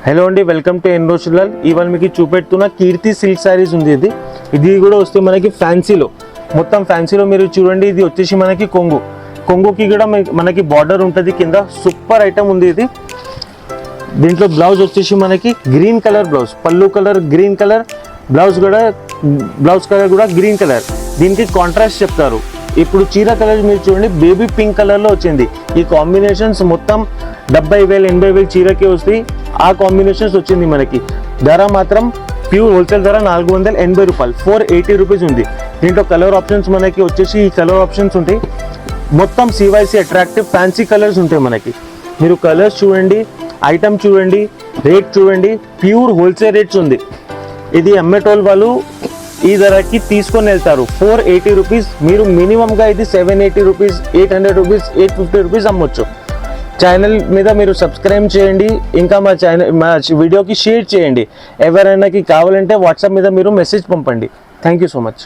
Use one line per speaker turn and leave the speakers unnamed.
Hello అండి, welcome to ఎన్రోచులల్. ఇవాళ మీకు చూపెడుతున్న కీర్తి సిల్క్ శారీస్ ఉంది. ఇది కూడా వస్తే మనకి ఫ్యాన్సీలో, మొత్తం ఫ్యాన్సీలో మీరు చూడండి. ఇది వచ్చేసి మనకి కొంగుకి కూడా మనకి బార్డర్ ఉంటుంది కింద. సూపర్ ఐటమ్ ఉంది ఇది. దీంట్లో బ్లౌజ్ వచ్చేసి మనకి గ్రీన్ కలర్ బ్లౌజ్, పళ్ళు colour green colour, blouse colour కూడా గ్రీన్ కలర్. దీనికి కాంట్రాస్ట్ చెప్తారు. ఇప్పుడు చీర కలర్ మీరు చూడండి, బేబీ పింక్ కలర్లో వచ్చింది. ఈ కాంబినేషన్స్ మొత్తం 70,000 80,000 చీరకి వస్తాయి. ఆ కాంబినేషన్స్ వచ్చింది మనకి. ధర మాత్రం ప్యూర్ హోల్సేల్ ధర 480 రూపాయలు, 480 రూపీస్ ఉంది. దీంట్లో కలర్ ఆప్షన్స్ మనకి వచ్చేసి ఈ కలర్ ఆప్షన్స్ ఉంటాయి. మొత్తం CYC అట్రాక్టివ్ ఫ్యాన్సీ కలర్స్ ఉంటాయి మనకి. మీరు కలర్స్ చూడండి, ఐటమ్ చూడండి, రేట్ చూడండి. ప్యూర్ హోల్సేల్ రేట్స్ ఉంది. ఇది అమ్మేటోల్ వాళ్ళు ఈ ధరకి తీసుకొని వెళ్తారు. 480 రూపీస్. మీరు మినిమంగా ఇది 780 రూపీస్, 800 రూపీస్, 850 రూపీస్ అమ్మొచ్చు. ఛానల్ మీద మీరు సబ్స్క్రైబ్ చేయండి, ఇంకా మా వీడియోకి షేర్ చేయండి. ఎవరైనాకి కావాలంటే వాట్సాప్ మీద మీరు మెసేజ్ పంపండి. Thank you so much.